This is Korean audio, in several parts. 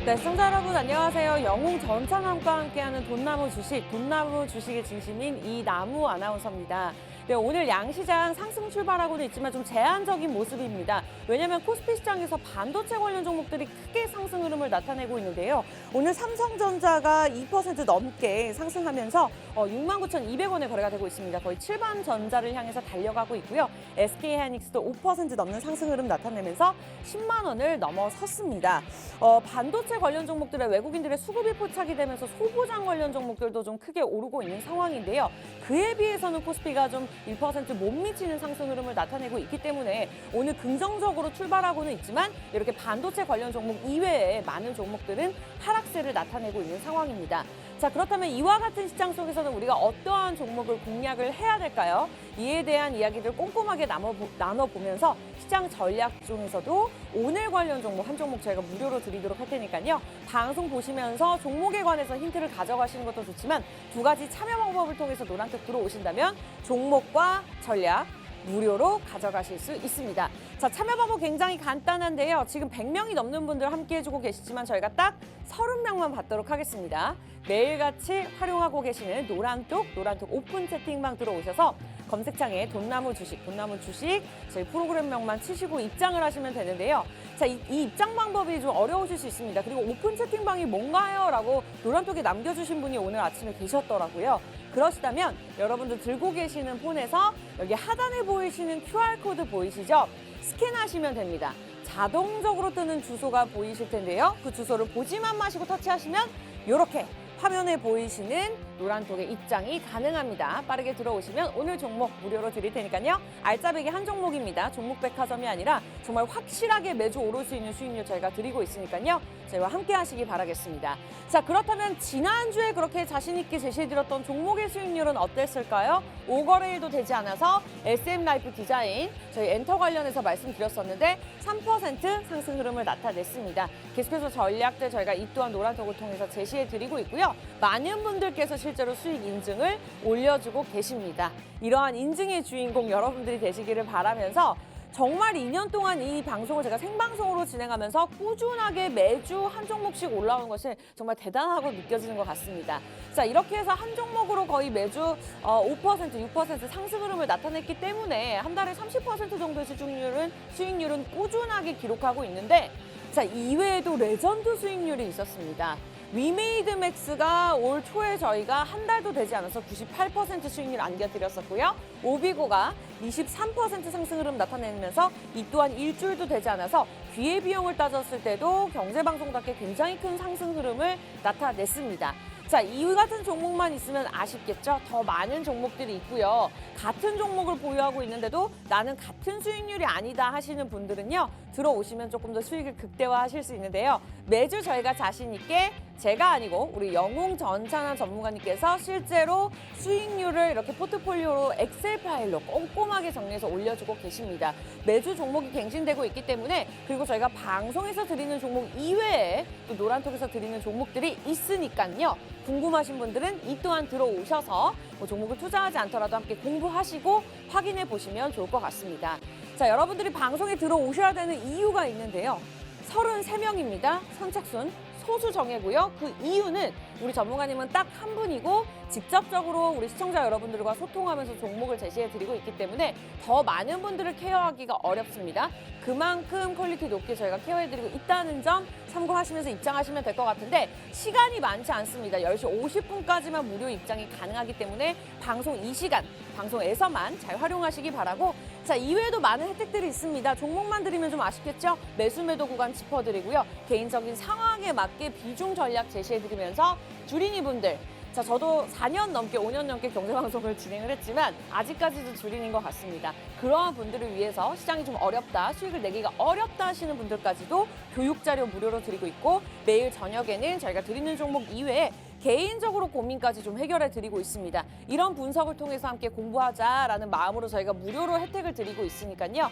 네, 시청자 여러분 안녕하세요. 영웅 전창함과 함께하는 돈나무 주식의 진심인 이나무 아나운서입니다. 네, 오늘 양시장 상승 출발하고는 있지만 좀 제한적인 모습입니다. 왜냐하면 코스피 시장에서 반도체 관련 종목들이 크게 상승 흐름을 나타내고 있는데요. 오늘 삼성전자가 2% 넘게 상승하면서 69,200원에 거래가 되고 있습니다. 거의 7반 전자를 향해서 달려가고 있고요. SK하이닉스도 5% 넘는 상승 흐름 나타내면서 10만 원을 넘어섰습니다. 반도체 관련 종목들의 외국인들의 수급이 포착이 되면서 소부장 관련 종목들도 좀 크게 오르고 있는 상황인데요. 그에 비해서는 코스피가 좀 1% 못 미치는 상승 흐름을 나타내고 있기 때문에 오늘 긍정적으로 출발하고는 있지만 이렇게 반도체 관련 종목 이외에 많은 종목들은 하락세를 나타내고 있는 상황입니다. 자, 그렇다면 이와 같은 시장 속에서는 우리가 어떠한 종목을 공략을 해야 될까요? 이에 대한 이야기를 꼼꼼하게 나눠보면서 시장 전략 중에서도 오늘 관련 종목 한 종목 저희가 무료로 드리도록 할 테니까요. 방송 보시면서 종목에 관해서 힌트를 가져가시는 것도 좋지만 두 가지 참여 방법을 통해서 노란톡 들어오신다면 종목과 전략 무료로 가져가실 수 있습니다. 자, 참여 방법 굉장히 간단한데요. 지금 100명이 넘는 분들 함께 해주고 계시지만 저희가 딱 30명만 받도록 하겠습니다. 매일같이 활용하고 계시는 노란톡 오픈 채팅방 들어오셔서 검색창에 돈나무 주식 저희 프로그램명만 치시고 입장을 하시면 되는데요. 자, 이 입장 방법이 좀 어려우실 수 있습니다. 그리고 오픈 채팅방이 뭔가요? 라고 노란톡에 남겨주신 분이 오늘 아침에 계셨더라고요. 그러시다면 여러분들 들고 계시는 폰에서 여기 하단에 보이시는 QR코드 보이시죠? 스캔하시면 됩니다. 자동적으로 뜨는 주소가 보이실 텐데요. 그 주소를 보지만 마시고 터치하시면 이렇게 화면에 보이시는 노란톡의 입장이 가능합니다. 빠르게 들어오시면 오늘 종목 무료로 드릴 테니까요. 알짜배기 한 종목입니다. 종목백화점이 아니라 정말 확실하게 매주 오를 수 있는 수익률 저희가 드리고 있으니까요. 저희와 함께 하시기 바라겠습니다. 자, 그렇다면 지난주에 그렇게 자신 있게 제시해드렸던 종목의 수익률은 어땠을까요? 5거래일도 되지 않아서 SM라이프 디자인, 저희 엔터 관련해서 말씀드렸었는데 3% 상승 흐름을 나타냈습니다. 계속해서 전략들 저희가 이 또한 노란톡을 통해서 제시해드리고 있고요. 많은 분들께서 실제로 수익 인증을 올려주고 계십니다. 이러한 인증의 주인공 여러분들이 되시기를 바라면서 정말 2년 동안 이 방송을 제가 생방송으로 진행하면서 꾸준하게 매주 한 종목씩 올라오는 것이 정말 대단하고 느껴지는 것 같습니다. 자, 이렇게 해서 한 종목으로 거의 매주 5%, 6% 상승 흐름을 나타냈기 때문에 한 달에 30% 정도의 수익률은 꾸준하게 기록하고 있는데, 자, 이외에도 레전드 수익률이 있었습니다. 위메이드맥스가 올 초에 저희가 한 달도 되지 않아서 98% 수익률 안겨드렸었고요. 오비고가 23% 상승 흐름 나타내면서 이 또한 일주일도 되지 않아서 기회비용을 따졌을 때도 경제방송답게 굉장히 큰 상승 흐름을 나타냈습니다. 자, 이 같은 종목만 있으면 아쉽겠죠? 더 많은 종목들이 있고요. 같은 종목을 보유하고 있는데도 나는 같은 수익률이 아니다 하시는 분들은요. 들어오시면 조금 더 수익을 극대화하실 수 있는데요. 매주 저희가 자신 있게 제가 아니고 우리 영웅 전창한 전문가님께서 실제로 수익률을 이렇게 포트폴리오로 엑셀 파일로 꼼꼼하게 정리해서 올려주고 계십니다. 매주 종목이 갱신되고 있기 때문에, 그리고 저희가 방송에서 드리는 종목 이외에 또 노란톡에서 드리는 종목들이 있으니까요. 궁금하신 분들은 이 또한 들어오셔서 종목을 투자하지 않더라도 함께 공부하시고 확인해 보시면 좋을 것 같습니다. 자, 여러분들이 방송에 들어오셔야 되는 이유가 있는데요. 33명입니다. 선착순 소수 정예고요. 그 이유는 우리 전문가님은 딱 한 분이고 직접적으로 우리 시청자 여러분들과 소통하면서 종목을 제시해드리고 있기 때문에 더 많은 분들을 케어하기가 어렵습니다. 그만큼 퀄리티 높게 저희가 케어해드리고 있다는 점 참고하시면서 입장하시면 될 것 같은데, 시간이 많지 않습니다. 10시 50분까지만 무료 입장이 가능하기 때문에 방송 이 시간, 방송에서만 잘 활용하시기 바라고, 자, 이외에도 많은 혜택들이 있습니다. 종목만 드리면 좀 아쉽겠죠? 매수 매도 구간 짚어드리고요. 개인적인 상황에 맞게 비중 전략 제시해드리면서 주린이 분들, 자, 저도 4년 넘게, 5년 넘게 경제방송을 진행을 했지만 아직까지도 주린인 것 같습니다. 그러한 분들을 위해서 시장이 좀 어렵다, 수익을 내기가 어렵다 하시는 분들까지도 교육자료 무료로 드리고 있고, 매일 저녁에는 저희가 드리는 종목 이외에 개인적으로 고민까지 좀 해결해 드리고 있습니다. 이런 분석을 통해서 함께 공부하자라는 마음으로 저희가 무료로 혜택을 드리고 있으니까요.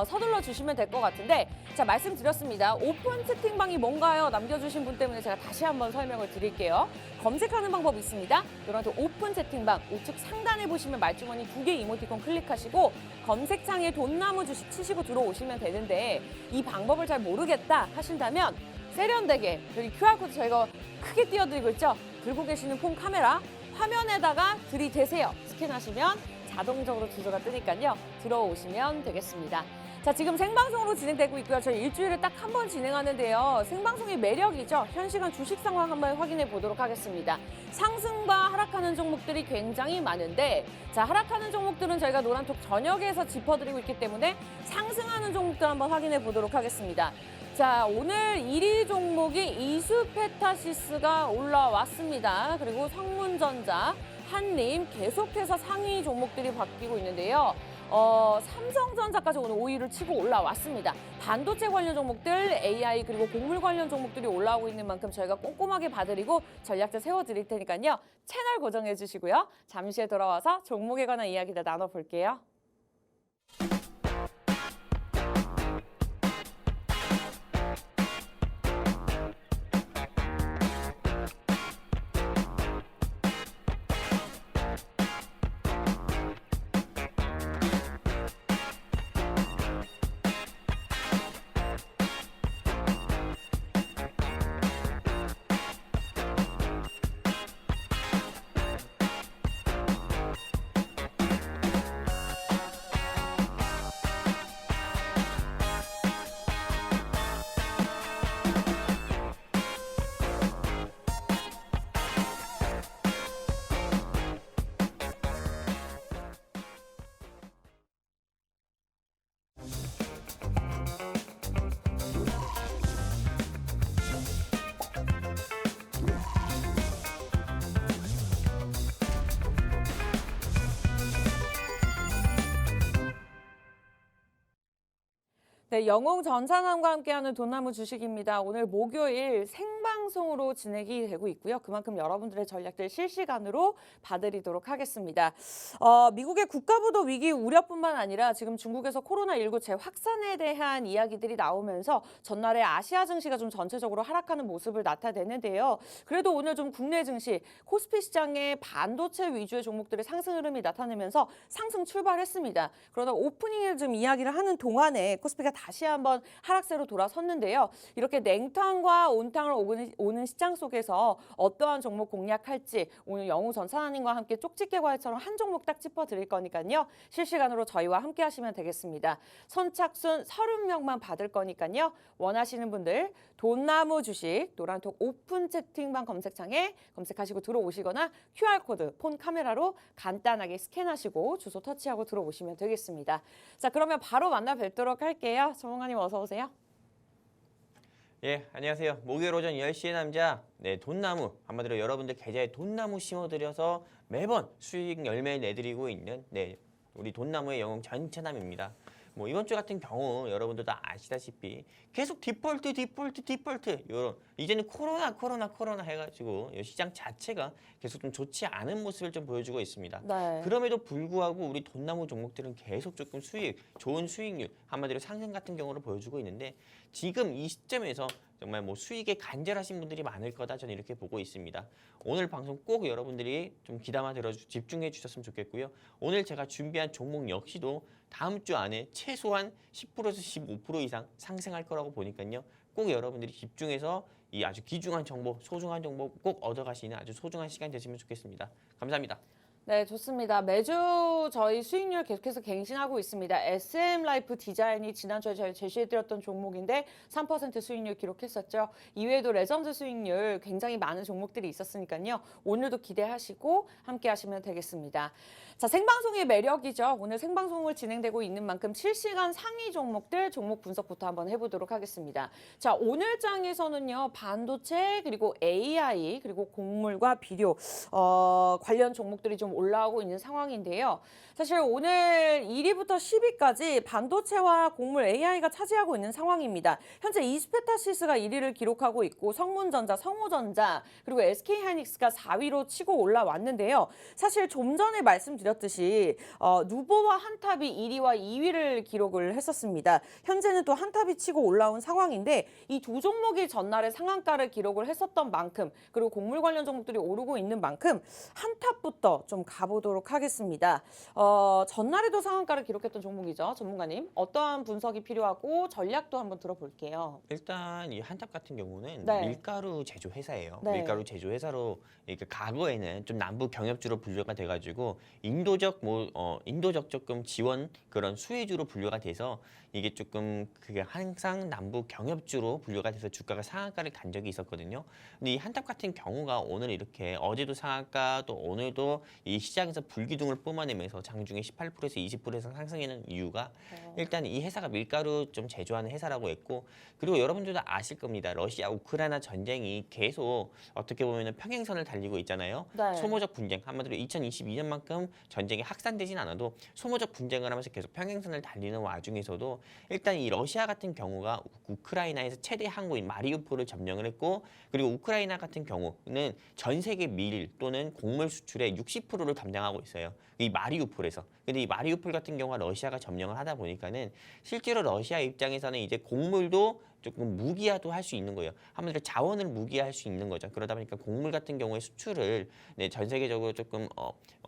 서둘러 주시면 될 것 같은데, 자, 말씀드렸습니다. 오픈 채팅방이 뭔가요? 남겨주신 분 때문에 제가 다시 한번 설명을 드릴게요. 검색하는 방법이 있습니다. 여러분들 오픈 채팅방 우측 상단에 보시면 말주머니 2개 이모티콘 클릭하시고 검색창에 돈나무 주식 치시고 들어오시면 되는데, 이 방법을 잘 모르겠다 하신다면 세련되게 여기 QR코드 저희가 크게 띄워드리고 있죠. 들고 계시는 폰 카메라 화면에다가 들이대세요. 스캔하시면 자동적으로 주소가 뜨니까요. 들어오시면 되겠습니다. 자, 지금 생방송으로 진행되고 있고요. 저희 일주일에 딱 한 번 진행하는데요. 생방송의 매력이죠. 현시간 주식 상황 한번 확인해 보도록 하겠습니다. 상승과 하락하는 종목들이 굉장히 많은데 자, 하락하는 종목들은 저희가 노란톡 저녁에서 짚어드리고 있기 때문에 상승하는 종목들 한번 확인해 보도록 하겠습니다. 자, 오늘 1위 종목이 이수페타시스가 올라왔습니다. 그리고 성문전자, 한림 계속해서 상위 종목들이 바뀌고 있는데요. 삼성전자까지 오늘 5위를 치고 올라왔습니다. 반도체 관련 종목들, AI 그리고 곡물 관련 종목들이 올라오고 있는 만큼 저희가 꼼꼼하게 봐드리고 전략들 세워드릴 테니까요. 채널 고정해 주시고요. 잠시 후에 돌아와서 종목에 관한 이야기들 나눠볼게요. 네, 영웅전산함과 함께하는 돈나무 주식입니다. 오늘 목요일 생방송으로 진행이 되고 있고요. 그만큼 여러분들의 전략들 실시간으로 봐드리도록 하겠습니다. 미국의 국가부도 위기 우려뿐만 아니라 지금 중국에서 코로나19 재확산에 대한 이야기들이 나오면서 전날에 아시아 증시가 좀 전체적으로 하락하는 모습을 나타내는데요. 그래도 오늘 좀 국내 증시, 코스피 시장의 반도체 위주의 종목들의 상승 흐름이 나타내면서 상승 출발했습니다. 그러다 오프닝에 좀 이야기를 하는 동안에 코스피가 다시 한번 하락세로 돌아섰는데요. 이렇게 냉탕과 온탕을 오는 시장 속에서 어떠한 종목 공략할지 오늘 영웅전산함과 함께 쪽집게 과외처럼 한 종목 딱 짚어드릴 거니까요. 실시간으로 저희와 함께 하시면 되겠습니다. 선착순 30명만 받을 거니까요. 원하시는 분들 돈나무 주식 노란톡 오픈 채팅방 검색창에 검색하시고 들어오시거나 QR코드 폰 카메라로 간단하게 스캔하시고 주소 터치하고 들어오시면 되겠습니다. 자, 그러면 바로 만나 뵙도록 할게요. 전문가님 어서 오세요. 예, 안녕하세요. 목요일 오전 10시의 남자, 돈나무, 한마디로 여러분들 계좌에 돈나무 심어드려서 매번 수익 열매 내드리고 있는 우리 돈나무의 영웅 전찬남입니다. 뭐 이번 주 같은 경우 여러분들도 아시다시피 계속 디폴트 이런 이제는 코로나 해가지고 시장 자체가 계속 좀 좋지 않은 모습을 좀 보여주고 있습니다. 네. 그럼에도 불구하고 우리 돈나무 종목들은 계속 조금 좋은 수익률, 한마디로 상승 같은 경우를 보여주고 있는데 지금 이 시점에서 정말 뭐 수익에 간절하신 분들이 많을 거다 저는 이렇게 보고 있습니다. 오늘 방송 꼭 여러분들이 좀 귀담아 집중해 주셨으면 좋겠고요. 오늘 제가 준비한 종목 역시도 다음 주 안에 최소한 10%에서 15% 이상 상승할 거라고 보니까요. 꼭 여러분들이 집중해서 이 아주 귀중한 정보, 소중한 정보 꼭 얻어가시는 아주 소중한 시간 되시면 좋겠습니다. 감사합니다. 네, 좋습니다. 매주 저희 수익률 계속해서 갱신하고 있습니다. SM라이프 디자인이 지난주에 저희 제시해드렸던 종목인데 3% 수익률 기록했었죠. 이외에도 레전드 수익률 굉장히 많은 종목들이 있었으니까요. 오늘도 기대하시고 함께 하시면 되겠습니다. 자, 생방송의 매력이죠. 오늘 생방송을 진행되고 있는 만큼 실시간 상위 종목들 종목 분석부터 한번 해보도록 하겠습니다. 자, 오늘 장에서는요. 반도체 그리고 AI 그리고 곡물과 비료 관련 종목들이 좀 올라오고 있는 상황인데요. 사실 오늘 1위부터 10위까지 반도체와 곡물 AI가 차지하고 있는 상황입니다. 현재 이스페타시스가 1위를 기록하고 있고 성문전자, 성호전자 그리고 SK하이닉스가 4위로 치고 올라왔는데요. 사실 좀 전에 말씀드렸듯이 누보와 한탑이 1위와 2위를 기록을 했었습니다. 현재는 또 한탑이 치고 올라온 상황인데 이 두 종목이 전날에 상한가를 기록을 했었던 만큼 그리고 곡물 관련 종목들이 오르고 있는 만큼 한탑부터 좀 좀 가보도록 하겠습니다. 전날에도 상한가를 기록했던 종목이죠. 전문가님, 어떠한 분석이 필요하고 전략도 한번 들어볼게요. 일단 이 한탑 같은 경우는 네. 밀가루 제조 회사예요. 네. 밀가루 제조 회사로 이렇게 과거에는 좀 남북 경협주로 분류가 돼가지고 인도적 조금 지원 그런 수혜주로 분류가 돼서 이게 조금 그게 항상 남북 경협주로 분류가 돼서 주가가 상한가를 간 적이 있었거든요. 근데 이 한탑 같은 경우가 오늘 이렇게 어제도 상한가 또 오늘도 이 시장에서 불기둥을 뿜어내면서 장중에 18%에서 20% 이상 상승하는 이유가 일단 이 회사가 밀가루 좀 제조하는 회사라고 했고, 그리고 여러분들도 아실 겁니다. 러시아 우크라이나 전쟁이 계속 어떻게 보면 평행선을 달리고 있잖아요. 네. 소모적 분쟁, 한마디로 2022년만큼 전쟁이 확산되진 않아도 소모적 분쟁을 하면서 계속 평행선을 달리는 와중에서도 일단 이 러시아 같은 경우가 우크라이나에서 최대 항구인 마리우폴을 점령을 했고, 그리고 우크라이나 같은 경우는 전 세계 밀 또는 곡물 수출의 60%를 담당하고 있어요. 이 마리우폴에서. 근데 이 마리우폴 같은 경우가 러시아가 점령을 하다 보니까는 실제로 러시아 입장에서는 이제 곡물도 조금 무기화도 할 수 있는 거예요. 한마디로 자원을 무기화할 수 있는 거죠. 그러다 보니까 곡물 같은 경우에 수출을 전 세계적으로 조금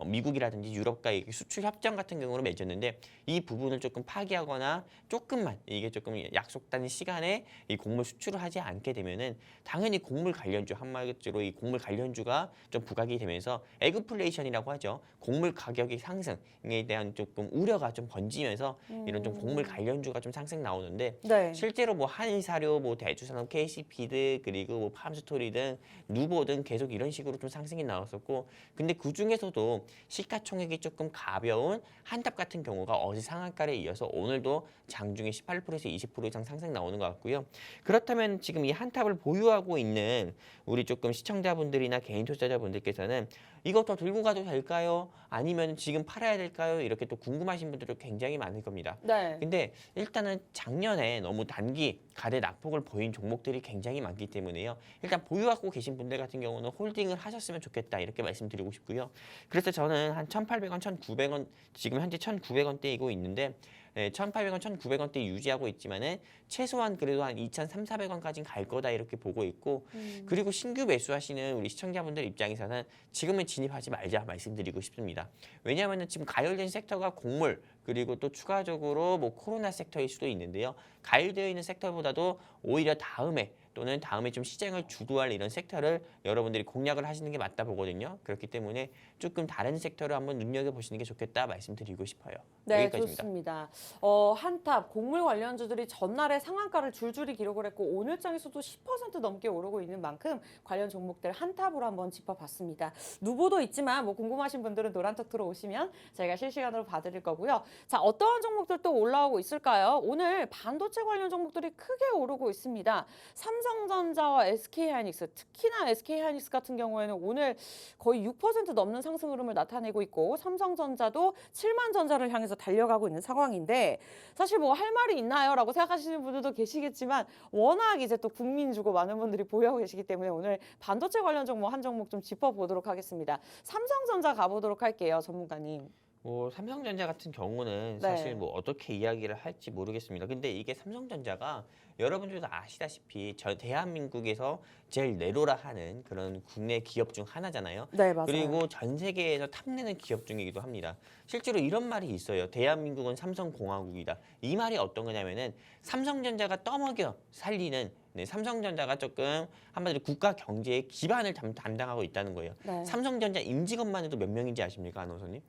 미국이라든지 유럽과 수출 협정 같은 경우로 맺었는데, 이 부분을 조금 파기하거나 조금만 이게 조금 약속된 시간에 이 곡물 수출을 하지 않게 되면은 당연히 곡물 관련주, 한마디로 이 곡물 관련주가 좀 부각이 되면서 에그플레이션이라고 하죠. 곡물 가격의 상승에 대한 조금 우려가 좀 번지면서 이런 좀 곡물 관련주가 좀 상승 나오는데, 네. 실제로 뭐 한일사료, 뭐 대주산업, KC피드, 그리고 뭐 팜스토리 등 누보 등 계속 이런 식으로 좀 상승이 나왔었고, 근데 그 중에서도 시가총액이 조금 가벼운 한탑 같은 경우가 어제 상한가에 이어서 오늘도 장중에 18%에서 20% 이상 상승 나오는 것 같고요. 그렇다면 지금 이 한탑을 보유하고 있는 우리 조금 시청자분들이나 개인 투자자분들께서는 이거 더 들고 가도 될까요? 아니면 지금 팔아야 될까요? 이렇게 또 궁금하신 분들도 굉장히 많을 겁니다. 네. 근데 일단은 작년에 너무 단기 가대 낙폭을 보인 종목들이 굉장히 많기 때문에요. 일단 보유하고 계신 분들 같은 경우는 홀딩을 하셨으면 좋겠다 이렇게 말씀드리고 싶고요. 그래서 저는 한 1,800원, 1,900원 지금 현재 1,900원대이고 있는데 1,800원, 1,900원대 유지하고 있지만은 최소한 그래도 한 2,300~400원까지는 갈 거다 이렇게 보고 있고, 그리고 신규 매수하시는 우리 시청자분들 입장에서는 지금은 진입하지 말자 말씀드리고 싶습니다. 왜냐하면은 지금 가열된 섹터가 곡물 그리고 또 추가적으로 뭐 코로나 섹터일 수도 있는데요. 가열되어 있는 섹터보다도 오히려 다음에 또는 다음에 좀 시장을 주도할 이런 섹터를 여러분들이 공략을 하시는 게 맞다 보거든요. 그렇기 때문에 조금 다른 섹터를 한번 눈여겨보시는 게 좋겠다 말씀드리고 싶어요. 네, 여기까지입니다. 좋습니다. 한탑 곡물 관련주들이 전날에 상한가를 줄줄이 기록을 했고 오늘장에서도 10% 넘게 오르고 있는 만큼 관련 종목들 한탑으로 한번 짚어봤습니다. 누보도 있지만 뭐 궁금하신 분들은 노란톡 들어오시면 저희가 실시간으로 봐드릴 거고요. 자, 어떠한 종목들 또 올라오고 있을까요? 오늘 반도체 관련 종목들이 크게 오르고 있습니다. 삼성전자와 SK하이닉스, 특히나 SK하이닉스 같은 경우에는 오늘 거의 6% 넘는 상승 흐름을 나타내고 있고, 삼성전자도 7만 전자를 향해서 달려가고 있는 상황인데, 사실 뭐 할 말이 있나요? 라고 생각하시는 분들도 계시겠지만 워낙 이제 또 국민주고 많은 분들이 보유하고 계시기 때문에 오늘 반도체 관련 종목 한 종목 좀 짚어보도록 하겠습니다. 삼성전자 가보도록 할게요, 전문가님. 뭐 삼성전자 같은 경우는 네. 사실 뭐 어떻게 이야기를 할지 모르겠습니다. 근데 이게 삼성전자가 여러분들도 아시다시피 대한민국에서 제일 내로라 하는 그런 국내 기업 중 하나잖아요. 네, 맞아요. 그리고 전 세계에서 탐내는 기업 중이기도 합니다. 실제로 이런 말이 있어요. 대한민국은 삼성공화국이다. 이 말이 어떤 거냐면은 삼성전자가 떠먹여 살리는 삼성전자가 조금 한마디로 국가 경제의 기반을 담당하고 있다는 거예요. 네. 삼성전자 임직원만 해도 몇 명인지 아십니까, 아나운서님?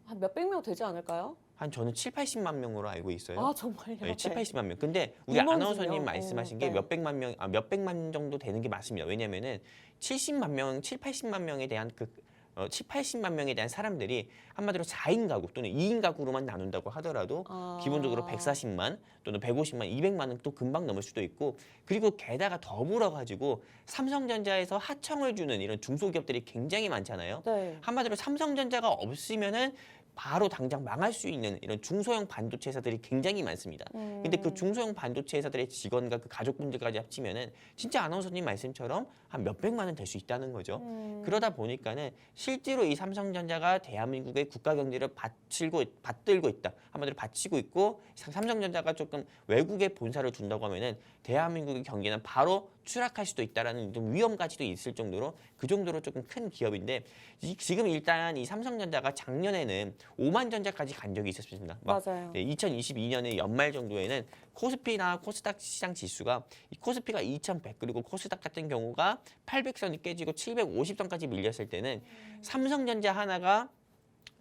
한 몇백 명 되지 않을까요? 한 저는 7~80만 명으로 알고 있어요. 아, 정말요? 네, 7~80만 명. 근데 우리 인원수요? 아나운서님 말씀하신 게 네. 몇백만 명, 몇백만 정도 되는 게 맞습니다. 왜냐면은 70만 명, 7~80만 명에 대한 7~80만 명에 대한 사람들이 한마디로 4인 가구 또는 2인 가구로만 나눈다고 하더라도 기본적으로 140만 또는 150만, 200만은 또 금방 넘을 수도 있고, 그리고 게다가 더불어 가지고 삼성전자에서 하청을 주는 이런 중소기업들이 굉장히 많잖아요. 네. 한마디로 삼성전자가 없으면은 바로 당장 망할 수 있는 이런 중소형 반도체 회사들이 굉장히 많습니다. 근데 그 중소형 반도체 회사들의 직원과 그 가족분들까지 합치면은 진짜 아나운서님 말씀처럼 한 몇백만 원 될 수 있다는 거죠. 그러다 보니까는 실제로 이 삼성전자가 대한민국의 국가 경제를 받들고 있다. 한마디로 받치고 있고, 삼성전자가 조금 외국에 본사를 둔다고 하면은 대한민국의 경기는 바로 추락할 수도 있다라는 좀 위험까지도 있을 정도로 그 정도로 조금 큰 기업인데 지금 일단 이 삼성전자가 작년에는 5만 전자까지 간 적이 있었습니다. 맞아요. 2022년의 연말 정도에는 코스피나 코스닥 시장 지수가 이 코스피가 2,100 그리고 코스닥 같은 경우가 800선이 깨지고 750선까지 밀렸을 때는 삼성전자 하나가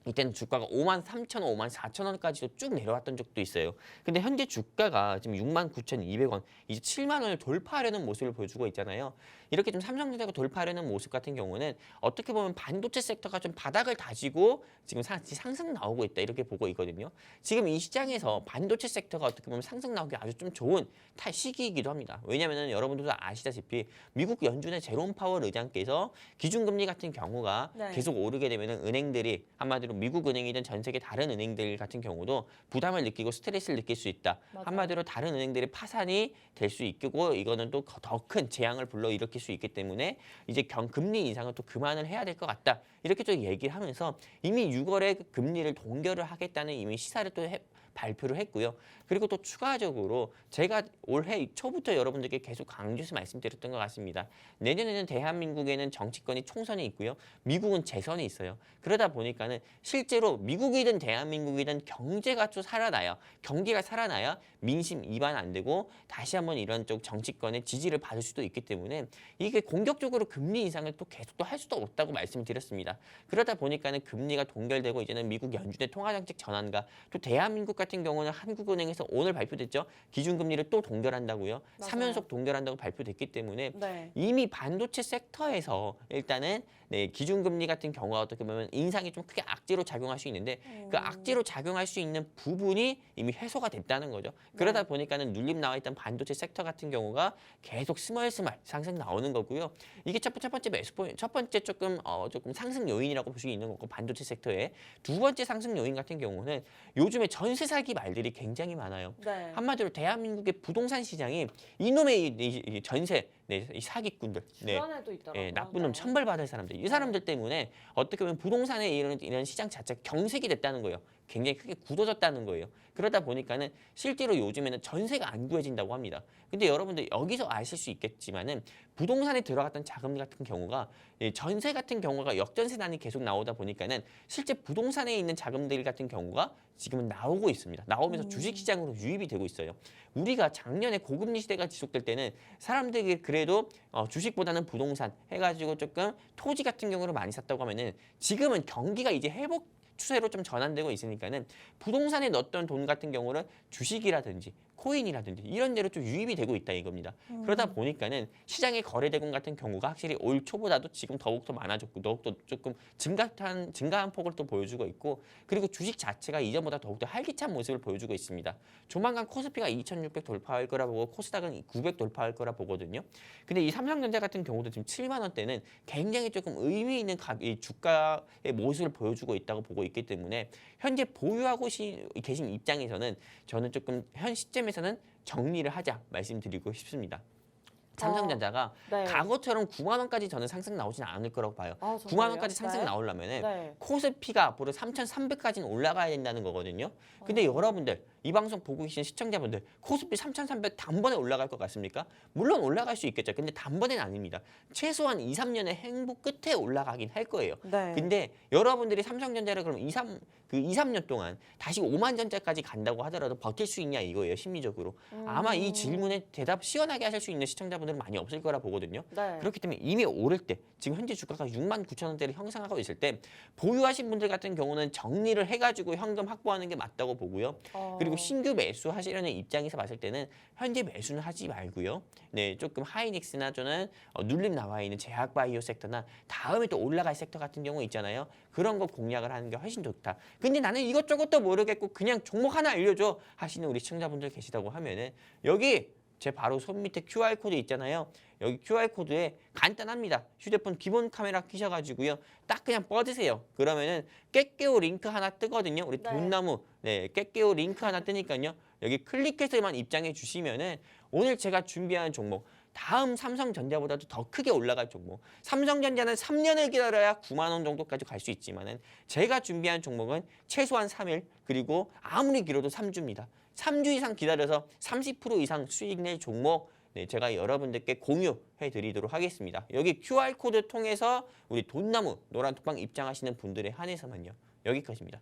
이때는 주가가 5만 3천 원, 5만 4천 원까지도 쭉 내려왔던 적도 있어요. 근데 현재 주가가 지금 6만 9,200원, 이제 7만 원을 돌파하려는 모습을 보여주고 있잖아요. 이렇게 좀 삼성전자가 돌파하려는 모습 같은 경우는 어떻게 보면 반도체 섹터가 좀 바닥을 다지고 지금 상승 나오고 있다 이렇게 보고 있거든요. 지금 이 시장에서 반도체 섹터가 어떻게 보면 상승 나오기 아주 좀 좋은 시기이기도 합니다. 왜냐하면 여러분들도 아시다시피 미국 연준의 제롬 파월 의장께서 기준금리 같은 경우가 네. 계속 오르게 되면 은행들이 한마디로 미국 은행이든 전 세계 다른 은행들 같은 경우도 부담을 느끼고 스트레스를 느낄 수 있다. 맞아요. 한마디로 다른 은행들이 파산이 될 수 있고 이거는 또 더 큰 재앙을 불러일으킬 수 있기 때문에 이제 금리 인상은 또 그만을 해야 될 것 같다. 이렇게 또 얘기를 하면서 이미 6월에 금리를 동결을 하겠다는 이미 시사를 또 발표를 했고요. 그리고 또 추가적으로 제가 올해 초부터 여러분들께 계속 강조해서 말씀드렸던 것 같습니다. 내년에는 대한민국에는 정치권이 총선이 있고요. 미국은 재선이 있어요. 그러다 보니까는 실제로 미국이든 대한민국이든 경제가 좀 살아나야 경기가 살아나야 민심 이반 안 되고 다시 한번 이런 쪽 정치권의 지지를 받을 수도 있기 때문에 이게 공격적으로 금리 인상을 또 계속 또 할 수도 없다고 말씀드렸습니다. 그러다 보니까는 금리가 동결되고 이제는 미국 연준의 통화정책 전환과 또 대한민국 같은 경우는 한국은행에서 오늘 발표됐죠. 기준금리를 또 동결한다고요. 맞아요. 3연속 동결한다고 발표됐기 때문에 네. 이미 반도체 섹터에서 일단은 기준금리 같은 경우가 어떻게 보면 인상이 좀 크게 악재로 작용할 수 있는데 그 악재로 작용할 수 있는 부분이 이미 해소가 됐다는 거죠. 그러다 보니까는 눌림 나와 있던 반도체 섹터 같은 경우가 계속 스멀스멀 상승 나오는 거고요. 이게 첫 번째 매수 포인트, 첫 번째 조금 상승 요인이라고 볼 수 있는 거고 반도체 섹터의 두 번째 상승 요인 같은 경우는 요즘에 전세 사기 말들이 굉장히 많아요. 네. 한마디로 대한민국의 부동산 시장이 이놈의 이 전세 이 사기꾼들, 주변에도 있더라고요. 나쁜 놈 네. 천벌받을 사람들, 이 사람들 때문에 어떻게 보면 부동산의 이런 시장 자체가 경색이 됐다는 거예요. 굉장히 크게 굳어졌다는 거예요. 그러다 보니까는 실제로 요즘에는 전세가 안 구해진다고 합니다. 근데 여러분들 여기서 아실 수 있겠지만은 부동산에 들어갔던 자금 같은 경우가 전세 같은 경우가 역전세난이 계속 나오다 보니까는 실제 부동산에 있는 자금들 같은 경우가 지금은 나오고 있습니다. 나오면서 주식시장으로 유입이 되고 있어요. 우리가 작년에 고금리 시대가 지속될 때는 사람들이 그래도 주식보다는 부동산 해가지고 조금 토지 같은 경우를 많이 샀다고 하면은 지금은 경기가 이제 회복 추세로 좀 전환되고 있으니까는 부동산에 넣었던 돈 같은 경우는 주식이라든지 코인이라든지 이런 데로 좀 유입이 되고 있다 이겁니다. 그러다 보니까는 시장의 거래대금 같은 경우가 확실히 올 초보다도 지금 더욱더 많아졌고 더욱더 조금 증가한 폭을 또 보여주고 있고 그리고 주식 자체가 이전보다 더욱더 활기찬 모습을 보여주고 있습니다. 조만간 코스피가 2,600 돌파할 거라 보고 코스닥은 900 돌파할 거라 보거든요. 근데 이 삼성전자 같은 경우도 지금 7만 원대는 굉장히 조금 의미 있는 이 주가의 모습을 보여주고 있다고 보고 있기 때문에 현재 보유하고 계신 입장에서는 저는 조금 현 시점에서는 정리를 하자 말씀드리고 싶습니다. 삼성전자가 네. 과거처럼 9만 원까지 저는 상승 나오지는 않을 거라고 봐요. 아, 9만 원까지 상승 네. 나오려면 네. 코스피가 앞으로 3,300까지는 올라가야 된다는 거거든요. 근데 여러분들 이 방송 보고 계신 시청자분들 코스피 3,300 단번에 올라갈 것 같습니까? 물론 올라갈 수 있겠죠. 근데 단번에는 아닙니다. 최소한 2, 3년의 행보 끝에 올라가긴 할 거예요. 네. 근데 여러분들이 삼성전자를 그럼 2, 3년 동안 다시 5만 전자까지 간다고 하더라도 버틸 수 있냐 이거예요. 심리적으로. 아마 이 질문에 대답 시원하게 하실 수 있는 시청자분들은 많이 없을 거라 보거든요. 네. 그렇기 때문에 이미 오를 때 지금 현재 주가가 6만 9천 원대를 형성하고 있을 때 보유하신 분들 같은 경우는 정리를 해가지고 현금 확보하는 게 맞다고 보고요. 그리고 신규 매수하시려는 입장에서 봤을 때는 현재 매수는 하지 말고요. 네, 조금 하이닉스나 저는 눌림 나와 있는 제약바이오 섹터나 다음에 또 올라갈 섹터 같은 경우 있잖아요. 그런 거 공략을 하는 게 훨씬 좋다. 근데 나는 이것저것도 모르겠고 그냥 종목 하나 알려줘 하시는 우리 시청자분들 계시다고 하면은 여기 제 바로 손 밑에 QR코드 있잖아요. 여기 QR코드에 간단합니다. 휴대폰 기본 카메라 켜셔가지고요. 딱 그냥 뻗으세요. 그러면은 깨깨오 링크 하나 뜨거든요. 우리 네. 돈나무 깨깨오 링크 하나 뜨니까요. 여기 클릭해서만 입장해 주시면은 오늘 제가 준비한 종목 다음 삼성전자보다도 더 크게 올라갈 종목. 삼성전자는 3년을 기다려야 9만 원 정도까지 갈 수 있지만은 제가 준비한 종목은 최소한 3일 그리고 아무리 길어도 3주입니다. 3주 이상 기다려서 30% 이상 수익 낼 종목 네, 제가 여러분들께 공유해 드리도록 하겠습니다. 여기 QR코드 통해서 우리 돈나무 노란톡방 입장하시는 분들에 한해서만요. 여기까지입니다.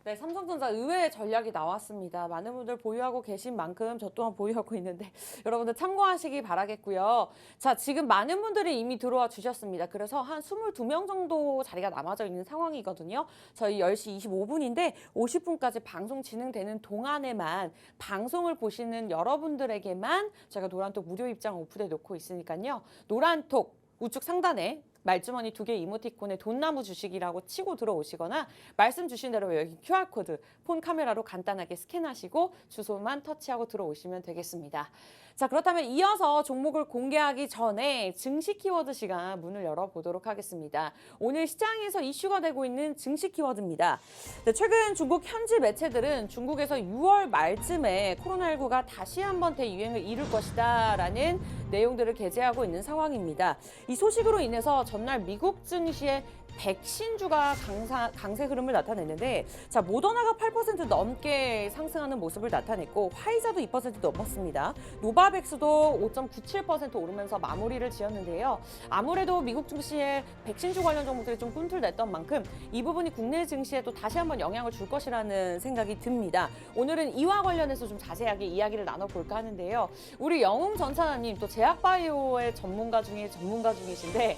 네, 삼성전자 의외의 전략이 나왔습니다. 많은 분들 보유하고 계신 만큼 저 또한 보유하고 있는데 여러분들 참고하시기 바라겠고요. 자, 지금 많은 분들이 이미 들어와 주셨습니다. 그래서 한 22명 정도 자리가 남아져 있는 상황이거든요. 저희 10시 25분인데 50분까지 방송 진행되는 동안에만 방송을 보시는 여러분들에게만 제가 노란톡 무료 입장 오픈해 놓고 있으니까요. 노란톡 우측 상단에 말주머니 2개 이모티콘에 돈나무 주식이라고 치고 들어오시거나 말씀 주신 대로 여기 QR코드 폰 카메라로 간단하게 스캔하시고 주소만 터치하고 들어오시면 되겠습니다. 자, 그렇다면 이어서 종목을 공개하기 전에 증시 키워드 시간 문을 열어보도록 하겠습니다. 오늘 시장에서 이슈가 되고 있는 증시 키워드입니다. 네, 최근 중국 현지 매체들은 중국에서 6월 말쯤에 코로나19가 다시 한번 대유행을 이룰 것이다 라는 내용들을 게재하고 있는 상황입니다. 이 소식으로 인해서 전날 미국 증시의 백신주가 강세 흐름을 나타냈는데 자, 모더나가 8% 넘게 상승하는 모습을 나타냈고 화이자도 2% 넘었습니다. 노바백스도 5.97% 오르면서 마무리를 지었는데요. 아무래도 미국 증시의 백신주 관련 종목들이 좀 꿈틀댔던 만큼 이 부분이 국내 증시에 또 다시 한번 영향을 줄 것이라는 생각이 듭니다. 오늘은 이와 관련해서 좀 자세하게 이야기를 나눠볼까 하는데요. 우리 영웅 전차장님 또 제약바이오의 전문가 중이신데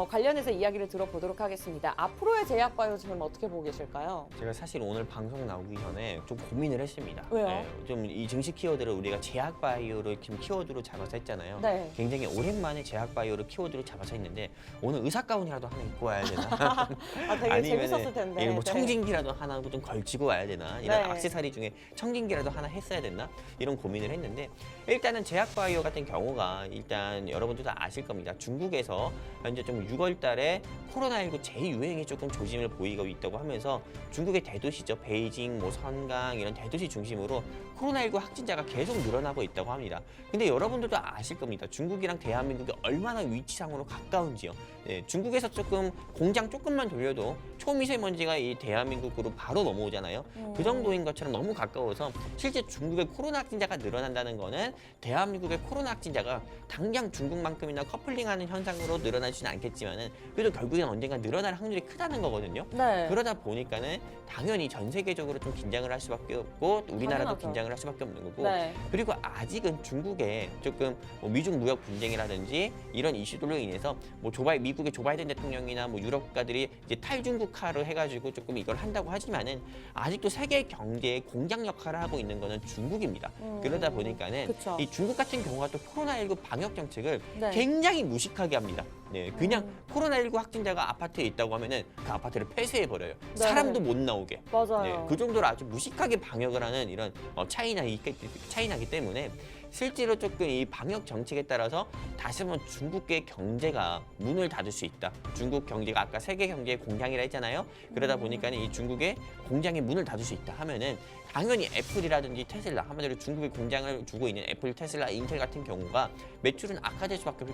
관련해서 이야기를 들어보도록 하겠습니다. 앞으로의 제약바이오 지금 어떻게 보고 계실까요? 제가 사실 오늘 방송 나오기 전에 좀 고민을 했습니다. 왜요? 좀 이 증시 키워드를 우리가 제약바이오를 지금 키워드로 잡아서 했잖아요. 네. 굉장히 오랜만에 제약바이오를 키워드로 잡아서 했는데 오늘 의사 가운이라도 하나 입고 와야 되나? 아, 되게 아니면은 재밌었을 텐데. 뭐 네. 청진기라도 하나 좀 걸치고 와야 되나? 이런 네. 액세서리 중에 청진기라도 하나 했어야 됐나? 이런 고민을 했는데 일단은 제약바이오 같은 경우가 일단 여러분들도 아실 겁니다. 중국에서 현재 좀 6월 달에 코로나19 재유행이 조금 조짐을 보이고 있다고 하면서 중국의 대도시죠. 베이징, 뭐 선강 이런 대도시 중심으로 코로나19 확진자가 계속 늘어나고 있다고 합니다. 근데 여러분들도 아실 겁니다. 중국이랑 대한민국이 얼마나 위치상으로 가까운지요. 네, 중국에서 조금 공장 조금만 돌려도 초미세먼지가 이 대한민국으로 바로 넘어오잖아요. 그 정도인 것처럼 너무 가까워서 실제 중국의 코로나 확진자가 늘어난다는 거는 대한민국의 코로나 확진자가 당장 중국만큼이나 커플링하는 현상으로 늘어나지는 않겠지만은 그래도 결국엔 언젠가 늘어날 확률이 크다는 거거든요. 네. 그러다 보니까는 당연히 전 세계적으로 좀 긴장을 할 수밖에 없고 우리나라도 당연하죠. 긴장을 할 수밖에 없는 거고 네. 그리고 아직은 중국에 조금 뭐 미중 무역 분쟁이라든지 이런 이슈들로 인해서 뭐 미국의 조 바이든 대통령이나 뭐 유럽 국가들이 이제 탈중국화를 해가지고 조금 이걸 한다고 하지만은 아직도 세계 경제의 공장 역할을 하고 있는 거는 중국입니다. 그러다 보니까는 그쵸. 이 중국 같은 경우가 또 코로나19 방역 정책을 네. 굉장히 무식하게 합니다. 네, 그냥 코로나19 확진자가 아파트에 있다고 하면은 그 아파트를 폐쇄해 버려요. 네. 사람도 못 나오게. 맞아요. 네, 그 정도로 아주 무식하게 방역을 하는 이런 차이나기 때문에 실제로 조금 이 방역 정책에 따라서 다시 한번 중국의 경제가 문을 닫을 수 있다. 중국 경제가 아까 세계 경제의 공장이라 했잖아요. 그러다 보니까는 이 중국의 공장의 문을 닫을 수 있다 하면은 당연히 애플이라든지 테슬라, 한마디로 중국의 공장을 두고 있는 애플, 테슬라, 인텔 같은 경우가 매출은 악화될 수밖에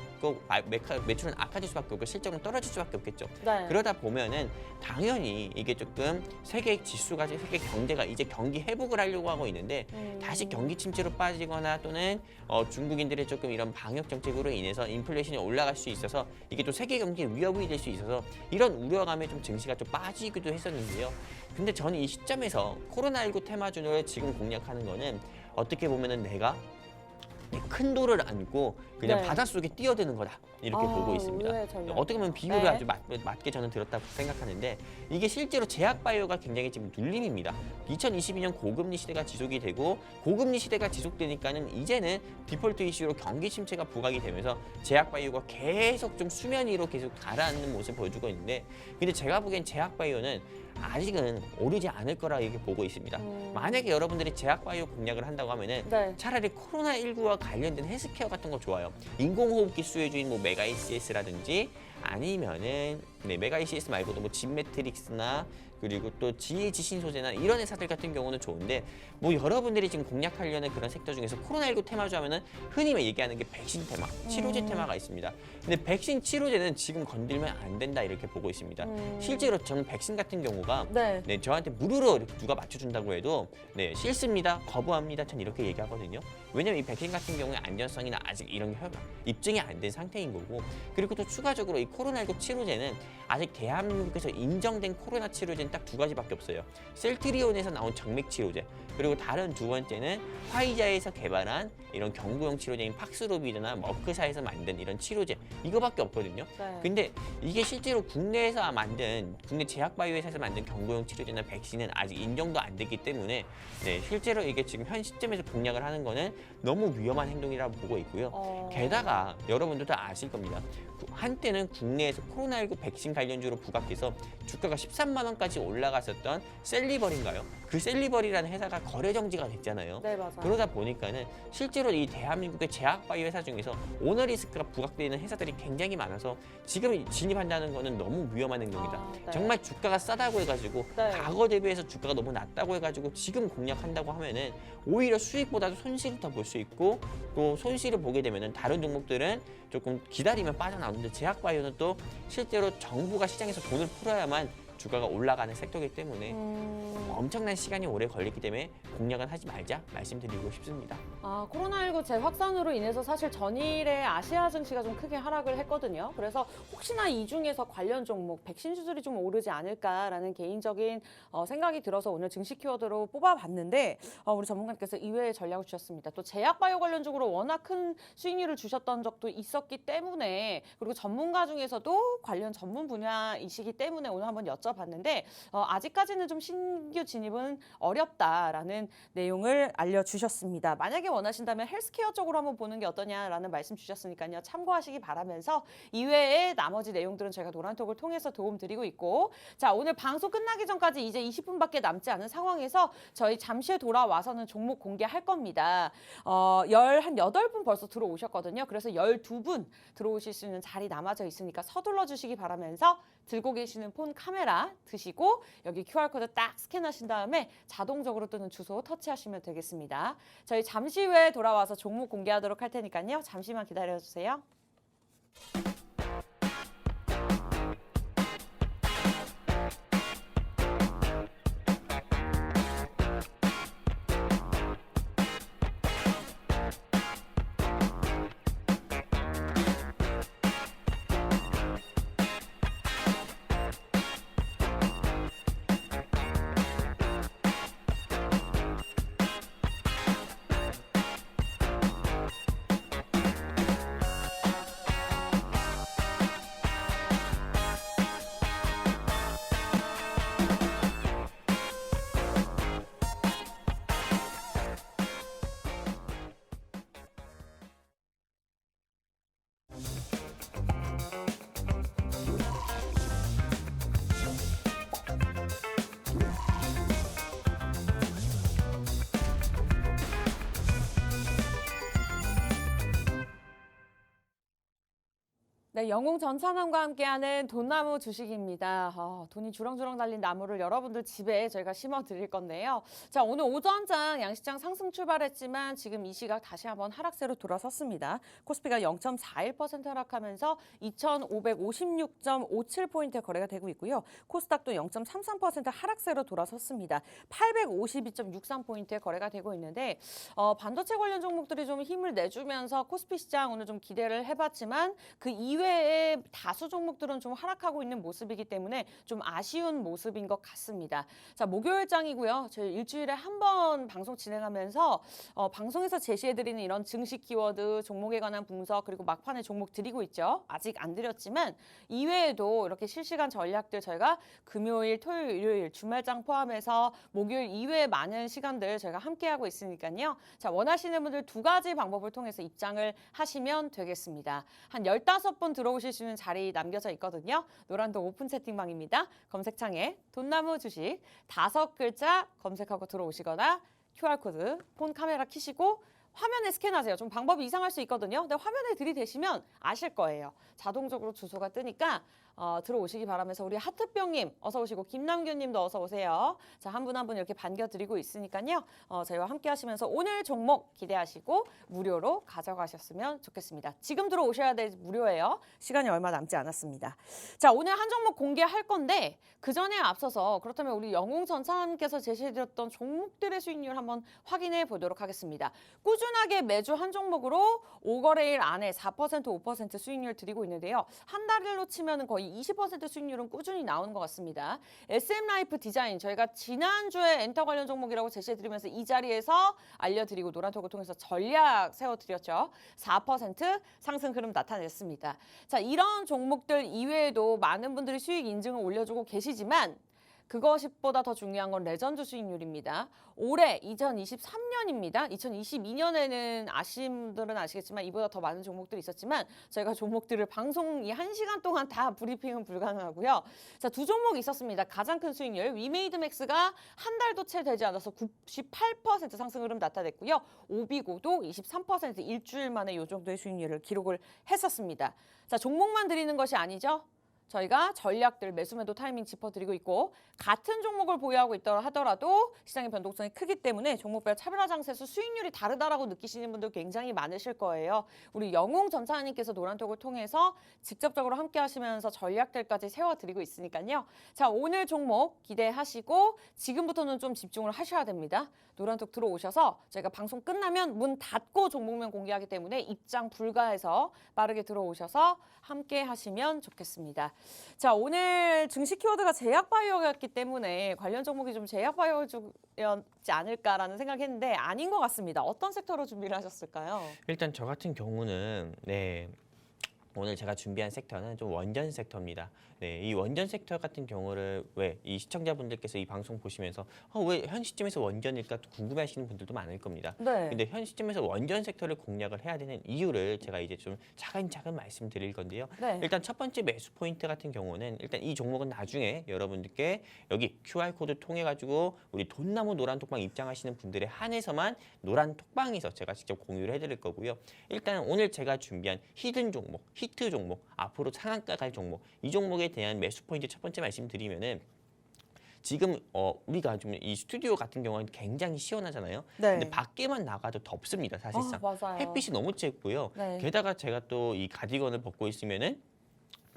없고 실적은 떨어질 수밖에 없겠죠. 네. 그러다 보면은 당연히 이게 조금 세계 경제가 이제 경기 회복을 하려고 하고 있는데 다시 경기 침체로 빠지거나 또는 중국인들의 조금 이런 방역 정책으로 인해서 인플레이션이 올라갈 수 있어서 이게 또 세계 경기에 위협이 될 수 있어서 이런 우려감에 좀 증시가 좀 빠지기도 했었는데요. 근데 저는 이 시점에서 코로나19 테마주를 지금 공략하는 거는 어떻게 보면은 내가 큰 돌을 안고 그냥 네. 바닷속에 뛰어드는 거다 이렇게 보고 있습니다. 의외의 전략. 어떻게 보면 비유를 네. 아주 맞게 저는 들었다고 생각하는데 이게 실제로 제약바이오가 굉장히 지금 눌림입니다. 2022년 고금리 시대가 지속이 되고 고금리 시대가 지속되니까는 이제는 디폴트 이슈로 경기 침체가 부각이 되면서 제약바이오가 계속 좀 수면 위로 계속 가라앉는 모습을 보여주고 있는데 근데 제가 보기엔 제약바이오는 아직은 오르지 않을 거라 이렇게 보고 있습니다. 만약에 여러분들이 제약바이오 공략을 한다고 하면은 네. 차라리 코로나19와 관련된 헬스케어 같은 거 좋아요. 인공호흡기 수혜주인 뭐 메가이시스라든지 아니면은 네, 메가 ECS 말고도 뭐 진매트릭스나 그리고 또 GH 신소재나 이런 회사들 같은 경우는 좋은데 뭐 여러분들이 지금 공략하려는 그런 섹터 중에서 코로나19 테마주 하면은 흔히 얘기하는 게 백신 테마, 치료제 테마가 있습니다. 근데 백신 치료제는 지금 건들면 안 된다 이렇게 보고 있습니다. 실제로 저는 백신 같은 경우가 네. 네, 저한테 무료로 이렇게 누가 맞춰준다고 해도 네, 싫습니다, 거부합니다, 전 이렇게 얘기하거든요. 왜냐면 이 백신 같은 경우에 안전성이나 아직 이런 게 입증이 안 된 상태인 거고, 그리고 또 추가적으로 이 코로나19 치료제는 아직 대한민국에서 인정된 코로나 치료제는 딱 두 가지밖에 없어요. 셀트리온에서 나온 정맥 치료제, 그리고 다른 두 번째는 화이자에서 개발한 이런 경구용 치료제인 팍스로비드나 머크사에서 만든 이런 치료제, 이거밖에 없거든요. 네. 근데 이게 실제로 국내에서 만든, 국내 제약바이오 회사에서 만든 경구용 치료제나 백신은 아직 인정도 안 됐기 때문에 네, 실제로 이게 지금 현 시점에서 공략을 하는 거는 너무 위험한 행동이라고 보고 있고요. 게다가 여러분도 다 아실 겁니다. 한때는 국내에서 코로나19 백신 관련주로 부각해서 주가가 13만 원까지 올라갔었던 셀리버리인가요? 그 셀리버리라는 회사가 거래 정지가 됐잖아요. 네, 맞아요. 그러다 보니까는 실제로 이 대한민국의 제약바이오 회사 중에서 오너 리스크가 부각되는 회사들이 굉장히 많아서 지금 진입한다는 거는 너무 위험한 행동이다. 네. 정말 주가가 싸다고 해가지고 네. 과거 대비해서 주가가 너무 낮다고 해가지고 지금 공략한다고 하면은 오히려 수익보다도 손실을 더 볼 수 있고, 또 손실을 보게 되면은 다른 종목들은 조금 기다리면 빠져나오는데 제약바이오는 또 실제로 정부가 시장에서 돈을 풀어야만 주가가 올라가는 섹터이기 때문에 엄청난 시간이 오래 걸리기 때문에 공략은 하지 말자 말씀드리고 싶습니다. 코로나19 재확산으로 인해서 사실 전일에 아시아 증시가 좀 크게 하락을 했거든요. 그래서 혹시나 이 중에서 관련 종목, 백신 수준이 좀 오르지 않을까라는 개인적인 생각이 들어서 오늘 증시 키워드로 뽑아봤는데 우리 전문가님께서 이외의 전략을 주셨습니다. 또 제약바이오 관련 쪽으로 워낙 큰 수익률을 주셨던 적도 있었기 때문에, 그리고 전문가 중에서도 관련 전문 분야이시기 때문에 오늘 한번 여쭤봤는데 아직까지는 좀 신규 진입은 어렵다라는 내용을 알려주셨습니다. 만약에 원하신다면 헬스케어 쪽으로 한번 보는 게 어떠냐라는 말씀 주셨으니까요. 참고하시기 바라면서 이외에 나머지 내용들은 저희가 노란톡을 통해서 도움드리고 있고, 자, 오늘 방송 끝나기 전까지 이제 20분밖에 남지 않은 상황에서 저희 잠시 후에 돌아와서는 종목 공개할 겁니다. 한 8분 벌써 들어오셨거든요. 그래서 12분 들어오실 수 있는 자리 남아져 있으니까 서둘러 주시기 바라면서 들고 계시는 폰 카메라 드시고 여기 QR코드 딱 스캔하신 다음에 자동적으로 뜨는 주소 터치하시면 되겠습니다. 저희 잠시 후에 돌아와서 종목 공개하도록 할 테니까요. 잠시만 기다려주세요. 네, 영웅 전찬환과 함께하는 돈나무 주식입니다. 돈이 주렁주렁 달린 나무를 여러분들 집에 저희가 심어 드릴 건데요. 자, 오늘 오전장 양시장 상승 출발했지만 지금 이 시각 다시 한번 하락세로 돌아섰습니다. 코스피가 0.41% 하락하면서 2,556.57포인트 거래가 되고 있고요. 코스닥도 0.33% 하락세로 돌아섰습니다. 852.63포인트에 거래가 되고 있는데 반도체 관련 종목들이 좀 힘을 내주면서 코스피 시장 오늘 좀 기대를 해봤지만 그 이외에 다수 종목들은 좀 하락하고 있는 모습이기 때문에 좀 아쉬운 모습인 것 같습니다. 자, 목요일장이고요. 저희 일주일에 한 번 방송 진행하면서 방송에서 제시해드리는 이런 증시 키워드, 종목에 관한 분석, 그리고 막판에 종목 드리고 있죠. 아직 안 드렸지만 이외에도 이렇게 실시간 전략들 저희가 금요일, 토요일, 일요일, 주말장 포함해서 목요일 이외에 많은 시간들 저희가 함께하고 있으니까요. 자, 원하시는 분들 두 가지 방법을 통해서 입장을 하시면 되겠습니다. 한 15분 들어오실 수 있는 자리 남겨져 있거든요. 노란도 오픈 채팅방입니다. 검색창에 돈나무 주식 5글자 검색하고 들어오시거나 QR코드 폰 카메라 켜시고 화면에 스캔하세요. 좀 방법이 이상할 수 있거든요. 근데 화면에 들이대시면 아실 거예요. 자동적으로 주소가 뜨니까 들어오시기 바라면서 우리 하트병님 어서 오시고 김남규님도 어서 오세요. 자, 한 분 한 분 이렇게 반겨드리고 있으니까요. 저희와 함께 하시면서 오늘 종목 기대하시고 무료로 가져가셨으면 좋겠습니다. 지금 들어오셔야 될 무료예요. 시간이 얼마 남지 않았습니다. 자, 오늘 한 종목 공개할 건데 그 전에 앞서서 그렇다면 우리 영웅전차님께서 제시해드렸던 종목들의 수익률 한번 확인해 보도록 하겠습니다. 꾸준하게 매주 한 종목으로 5거래일 안에 4% 5% 수익률 드리고 있는데요. 한 달로 치면 거의 20% 수익률은 꾸준히 나오는 것 같습니다. SM라이프 디자인 저희가 지난주에 엔터 관련 종목이라고 제시해드리면서 이 자리에서 알려드리고 노란톡을 통해서 전략 세워드렸죠. 4% 상승 흐름 나타냈습니다. 자, 이런 종목들 이외에도 많은 분들이 수익 인증을 올려주고 계시지만 그것보다 더 중요한 건 레전드 수익률입니다. 올해 2023년입니다. 2022년에는 아시는 분들은 아시겠지만 이보다 더 많은 종목들이 있었지만 저희가 종목들을 방송 이 1시간 동안 다 브리핑은 불가능하고요. 자, 두 종목 있었습니다. 가장 큰 수익률 위메이드맥스가 한 달도 채 되지 않아서 98% 상승 흐름 나타냈고요. 오비고도 23% 일주일 만에 이 정도의 수익률을 기록을 했었습니다. 자, 종목만 드리는 것이 아니죠. 저희가 전략들 매수매도 타이밍 짚어드리고 있고 같은 종목을 보유하고 있더라 하더라도 시장의 변동성이 크기 때문에 종목별 차별화 장세에서 수익률이 다르다라고 느끼시는 분들 굉장히 많으실 거예요. 우리 영웅전차님께서 노란톡을 통해서 직접적으로 함께 하시면서 전략들까지 세워드리고 있으니까요. 자, 오늘 종목 기대하시고 지금부터는 좀 집중을 하셔야 됩니다. 노란톡 들어오셔서 저희가 방송 끝나면 문 닫고 종목명 공개하기 때문에 입장 불가해서 빠르게 들어오셔서 함께 하시면 좋겠습니다. 자, 오늘 증시 키워드가 제약바이오였기 때문에 관련 종목이 좀 제약바이오였지 않을까라는 생각했는데 아닌 것 같습니다. 어떤 섹터로 준비를 하셨을까요? 일단 저 같은 경우는 오늘 제가 준비한 섹터는 좀 원전 섹터입니다. 네, 이 원전 섹터 같은 경우를 왜 이 시청자분들께서 이 방송 보시면서 왜 현 시점에서 원전일까 궁금해하시는 분들도 많을 겁니다. 네. 근데 현 시점에서 원전 섹터를 공략을 해야 되는 이유를 제가 이제 좀 차근차근 말씀드릴 건데요. 네. 일단 첫 번째 매수 포인트 같은 경우는 일단 이 종목은 나중에 여러분들께 여기 QR 코드 통해 가지고 우리 돈나무 노란 톡방 입장하시는 분들에 한해서만 노란 톡방에서 제가 직접 공유를 해드릴 거고요. 일단 오늘 제가 준비한 히든 종목, 히트 종목, 앞으로 상한가 갈 종목, 이 종목에 대한 매수 포인트 첫 번째 말씀드리면은 지금 우리가 좀 이 스튜디오 같은 경우는 굉장히 시원하잖아요. 네. 근데 밖에만 나가도 덥습니다, 사실상. 맞아요. 햇빛이 너무 쬐고요. 네. 게다가 제가 또 이 가디건을 벗고 있으면은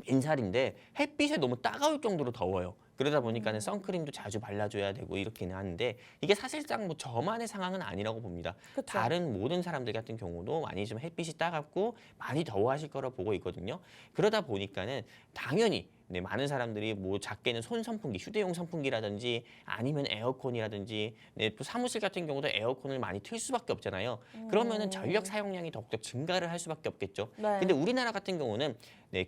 인살인데 햇빛에 너무 따가울 정도로 더워요. 그러다 보니까는 선크림도 자주 발라줘야 되고 이렇게는 하는데 이게 사실상 뭐 저만의 상황은 아니라고 봅니다. 그쵸. 다른 모든 사람들 같은 경우도 많이 좀 햇빛이 따갑고 많이 더워하실 거라 보고 있거든요. 그러다 보니까는 당연히 많은 사람들이 뭐 작게는 손 선풍기, 휴대용 선풍기라든지 아니면 에어컨이라든지 또 사무실 같은 경우도 에어컨을 많이 틀 수밖에 없잖아요. 그러면은 전력 사용량이 더욱더 증가를 할 수밖에 없겠죠. 네. 근데 우리나라 같은 경우는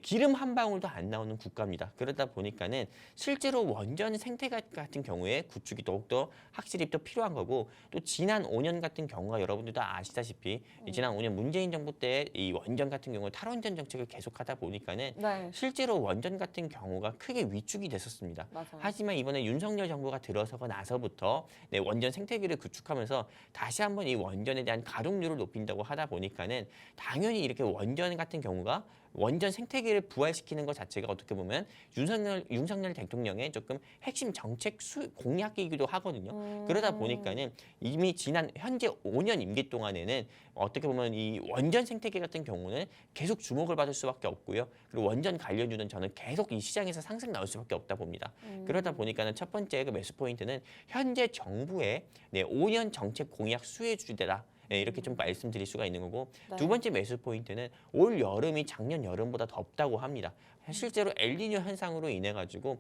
기름 한 방울도 안 나오는 국가입니다. 그러다 보니까는 실제로 원전 생태 같은 경우에 구축이 더욱더 확실히 또 필요한 거고 또 지난 5년 같은 경우가 여러분들도 아시다시피 지난 5년 문재인 정부 때 이 원전 같은 경우 탈원전 정책을 계속하다 보니까는 네. 실제로 원전 같은 경우가 크게 위축이 됐었습니다. 맞아요. 하지만 이번에 윤석열 정부가 들어서고 나서부터 원전 생태계를 구축하면서 다시 한번 이 원전에 대한 가동률을 높인다고 하다 보니까는 당연히 이렇게 원전 같은 경우가 원전 생태계를 부활시키는 것 자체가 어떻게 보면 윤석열 대통령의 조금 핵심 정책 공약이기도 하거든요. 그러다 보니까는 이미 지난 현재 5년 임기 동안에는 어떻게 보면 이 원전 생태계 같은 경우는 계속 주목을 받을 수밖에 없고요. 그리고 원전 관련주는 저는 계속 이 시장에서 상승 나올 수밖에 없다 봅니다. 그러다 보니까는 첫 번째 그 매수 포인트는 현재 정부의 5년 정책 공약 수혜주대다. 이렇게 좀 말씀드릴 수가 있는 거고 네. 두 번째 매수 포인트는 올 여름이 작년 여름보다 덥다고 합니다. 실제로 엘니뇨 현상으로 인해 가지고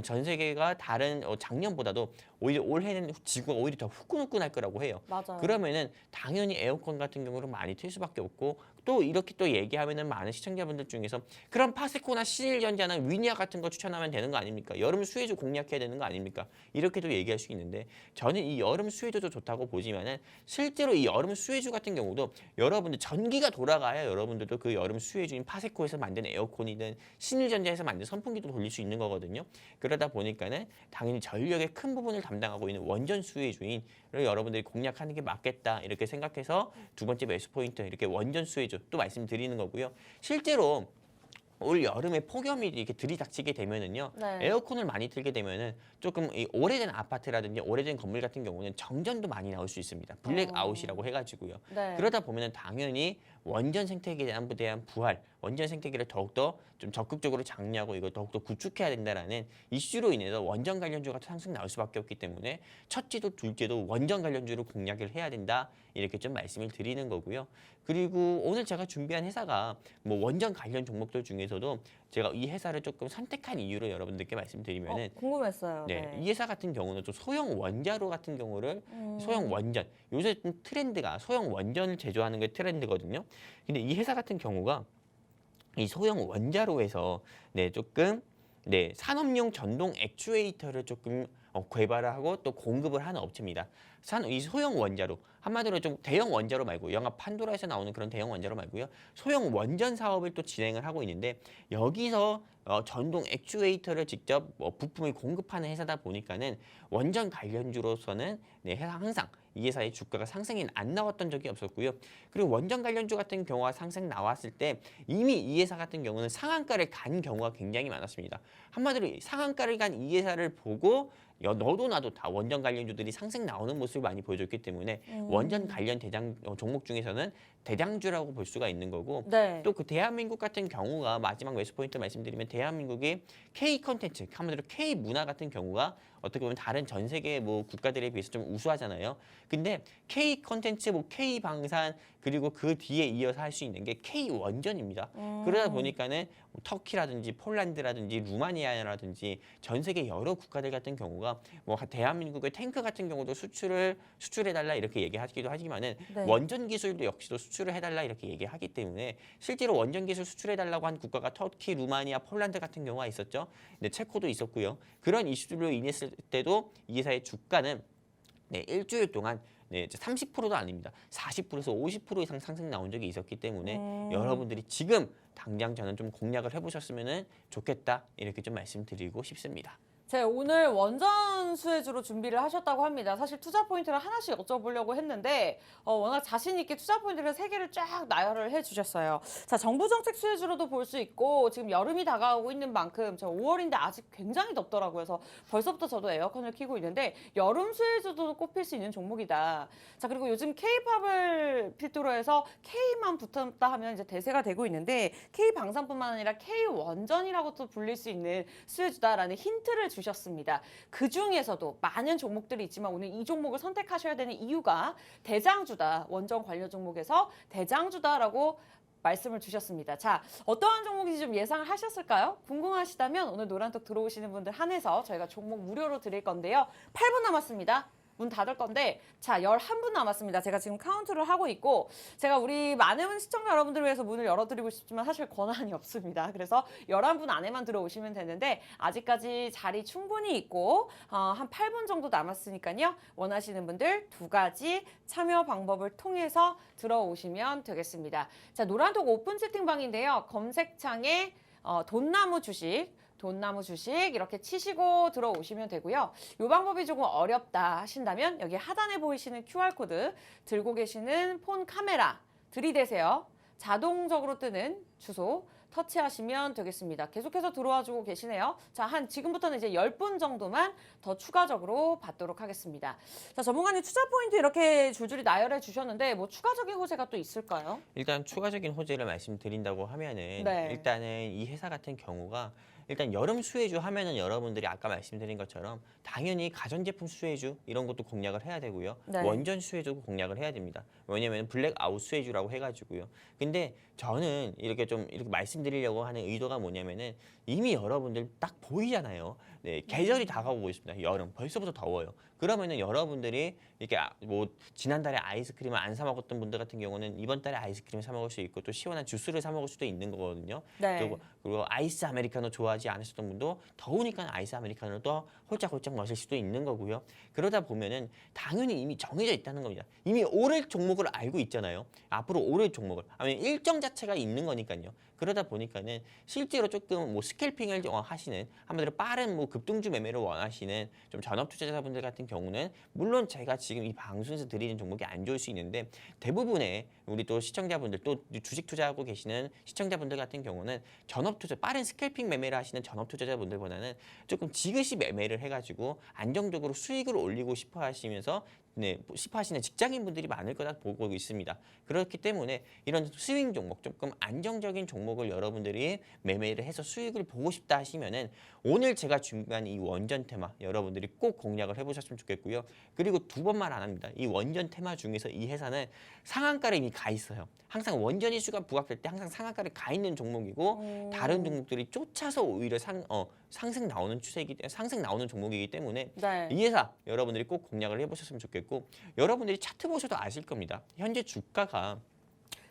전 세계가 다른 작년보다도 오히려 올해는 지구가 오히려 더 후끈후끈할 거라고 해요. 맞아요. 그러면은 당연히 에어컨 같은 경우는 많이 틀 수밖에 없고 또 이렇게 또 얘기하면은 많은 시청자분들 중에서 그럼 파세코나 신일전자나 위니아 같은 거 추천하면 되는 거 아닙니까? 여름 수혜주 공략해야 되는 거 아닙니까? 이렇게도 얘기할 수 있는데 저는 이 여름 수혜주도 좋다고 보지만은 실제로 이 여름 수혜주 같은 경우도 여러분들 전기가 돌아가야 여러분들도 그 여름 수혜주인 파세코에서 만든 에어컨이든 신일전자에서 만든 선풍기도 돌릴 수 있는 거거든요. 그러다 보니까는 당연히 전력의 큰 부분을 담당하고 있는 원전 수혜주인 여러분들이 공략하는 게 맞겠다 이렇게 생각해서 두 번째 매수 포인트 이렇게 원전 수혜주 또 말씀드리는 거고요. 실제로 올 여름에 폭염이 이렇게 들이닥치게 되면은요, 네. 에어컨을 많이 틀게 되면은 조금 이 오래된 아파트라든지 오래된 건물 같은 경우는 정전도 많이 나올 수 있습니다. 블랙아웃이라고 해가지고요. 네. 그러다 보면은 당연히 원전 생태계에 대한 부활, 원전 생태계를 더욱더 좀 적극적으로 장려하고 이걸 더욱더 구축해야 된다라는 이슈로 인해서 원전 관련주가 상승 나올 수밖에 없기 때문에 첫째도 둘째도 원전 관련주를 공략을 해야 된다 이렇게 좀 말씀을 드리는 거고요. 그리고 오늘 제가 준비한 회사가 뭐 원전 관련 종목들 중에서도 제가 이 회사를 조금 선택한 이유를 여러분들께 말씀드리면은 궁금했어요. 네, 이 회사 같은 경우는 좀 소형 원자로 같은 경우를 소형 원전 요새 좀 트렌드가 소형 원전을 제조하는 게 트렌드거든요. 근데 이 회사 같은 경우가 이 소형 원자로에서 조금 산업용 전동 액추에이터를 조금 개발을 하고 또 공급을 하는 업체입니다. 이 소형 원자로 한마디로 좀 대형 원자로 말고 영화 판도라에서 나오는 그런 대형 원자로 말고요. 소형 원전 사업을 또 진행을 하고 있는데 여기서 전동 액추에이터를 직접 부품을 공급하는 회사다 보니까는 원전 관련주로서는 항상 이 회사의 주가가 상승이 안 나왔던 적이 없었고요. 그리고 원전 관련주 같은 경우가 상승 나왔을 때 이미 이 회사 같은 경우는 상한가를 간 경우가 굉장히 많았습니다. 한마디로 상한가를 간 이 회사를 보고 너도 나도 다 원전 관련주들이 상승 나오는 모습을 많이 보여줬기 때문에 원전 관련 종목 중에서는 대장주라고 볼 수가 있는 거고 네. 또 그 대한민국 같은 경우가 마지막 매수 포인트 말씀드리면 대한민국의 K 컨텐츠, 한마디로 K 문화 같은 경우가 어떻게 보면 다른 전 세계 뭐 국가들에 비해서 좀 우수하잖아요. 근데 K 컨텐츠, 뭐 K 방산 그리고 그 뒤에 이어서 할 수 있는 게 K 원전입니다. 그러다 보니까는 뭐 터키라든지 폴란드라든지 루마니아라든지 전 세계 여러 국가들 같은 경우가 뭐 대한민국의 탱크 같은 경우도 수출해달라 이렇게 얘기하기도 하지만은 네. 원전 기술도 역시도 수출을 해달라 이렇게 얘기하기 때문에 실제로 원전 기술 수출해달라고 한 국가가 터키, 루마니아, 폴란드 같은 경우가 있었죠. 근데 체코도 있었고요. 그런 이슈들로 인했을 때도 이 회사의 주가는 일주일 동안 30%도 아닙니다. 40%에서 50% 이상 상승 나온 적이 있었기 때문에 여러분들이 지금 당장 저는 좀 공략을 해보셨으면 좋겠다 이렇게 좀 말씀드리고 싶습니다. 제가 오늘 원전 수혜주로 준비를 하셨다고 합니다. 사실 투자 포인트를 하나씩 여쭤보려고 했는데 워낙 자신 있게 투자 포인트를 3개를 쫙 나열을 해주셨어요. 자, 정부 정책 수혜주로도 볼 수 있고 지금 여름이 다가오고 있는 만큼 저 5월인데 아직 굉장히 덥더라고요. 그래서 벌써부터 저도 에어컨을 켜고 있는데 여름 수혜주도 꼽힐 수 있는 종목이다. 자, 그리고 요즘 K-팝을 필두로 해서 K만 붙었다 하면 이제 대세가 되고 있는데 K 방산뿐만 아니라 K 원전이라고도 불릴 수 있는 수혜주다라는 힌트를 주셨습니다. 그 중에서도 많은 종목들이 있지만 오늘 이 종목을 선택하셔야 되는 이유가 대장주다. 원전 관련 종목에서 대장주다라고 말씀을 주셨습니다. 자, 어떠한 종목인지 좀 예상을 하셨을까요? 궁금하시다면 오늘 노란톡 들어오시는 분들 한해서 저희가 종목 무료로 드릴 건데요. 8분 남았습니다. 문 닫을 건데 자 11분 남았습니다. 제가 지금 카운트를 하고 있고 제가 우리 많은 시청자 여러분들을 위해서 문을 열어드리고 싶지만 사실 권한이 없습니다. 그래서 11분 안에만 들어오시면 되는데 아직까지 자리 충분히 있고 한 8분 정도 남았으니까요. 원하시는 분들 2가지 참여 방법을 통해서 들어오시면 되겠습니다. 자 노란톡 오픈 채팅방인데요. 검색창에 돈나무 주식 이렇게 치시고 들어오시면 되고요. 이 방법이 조금 어렵다 하신다면 여기 하단에 보이시는 QR코드 들고 계시는 폰 카메라 들이대세요. 자동적으로 뜨는 주소 터치하시면 되겠습니다. 계속해서 들어와주고 계시네요. 자, 지금부터는 이제 10분 정도만 더 추가적으로 받도록 하겠습니다. 자, 전문가님 투자 포인트 이렇게 줄줄이 나열해 주셨는데 뭐 추가적인 호재가 또 있을까요? 일단 추가적인 호재를 말씀드린다고 하면은 네. 일단은 이 회사 같은 경우가 일단 여름 수혜주 하면은 여러분들이 아까 말씀드린 것처럼 당연히 가전제품 수혜주 이런 것도 공략을 해야 되고요. 네. 원전 수혜주도 공략을 해야 됩니다. 왜냐면 블랙아웃 수혜주라고 해가지고요. 근데 저는 이렇게 말씀드리려고 하는 의도가 뭐냐면은 이미 여러분들 딱 보이잖아요. 네, 계절이 다가오고 있습니다. 여름 벌써부터 더워요. 그러면은 여러분들이 이렇게 뭐 지난달에 아이스크림을 안 사 먹었던 분들 같은 경우는 이번 달에 아이스크림 사 먹을 수 있고 또 시원한 주스를 사 먹을 수도 있는 거거든요. 네. 그리고 아이스 아메리카노 좋아하지 않으셨던 분도 더우니까 아이스 아메리카노를 또 홀짝홀짝 마실 수도 있는 거고요. 그러다 보면은 당연히 이미 정해져 있다는 겁니다. 이미 오를 종목을 알고 있잖아요. 앞으로 오를 종목을 아니면 일정 자체가 있는 거니까요. 그러다 보니까는 실제로 조금 뭐 스캘핑을 하시는 한마디로 빠른 뭐 급등주 매매를 원하시는 좀 전업 투자자분들 같은 경우는 물론 제가 지금 이 방송에서 드리는 종목이 안 좋을 수 있는데 대부분의 우리 또 시청자분들 또 주식 투자하고 계시는 시청자분들 같은 경우는 전업 투자 빠른 스캘핑 매매를 하시는 전업 투자자분들보다는 조금 지그시 매매를 해가지고 안정적으로 수익을 올리고 싶어 하시면서 싶어하시는 직장인분들이 많을 거다 보고 있습니다. 그렇기 때문에 이런 스윙 종목, 조금 안정적인 종목을 여러분들이 매매를 해서 수익을 보고 싶다 하시면은 오늘 제가 준비한 이 원전 테마 여러분들이 꼭 공략을 해보셨으면 좋겠고요. 그리고 두 번만 안 합니다. 이 원전 테마 중에서 이 회사는 상한가를 이미 가 있어요. 항상 원전 이슈가 부각될 때 항상 상한가를 가 있는 종목이고 다른 종목들이 쫓아서 오히려 상승 나오는 상승 나오는 종목이기 때문에 네. 이 회사 여러분들이 꼭 공략을 해보셨으면 좋겠고 여러분들이 차트 보셔도 아실 겁니다. 현재 주가가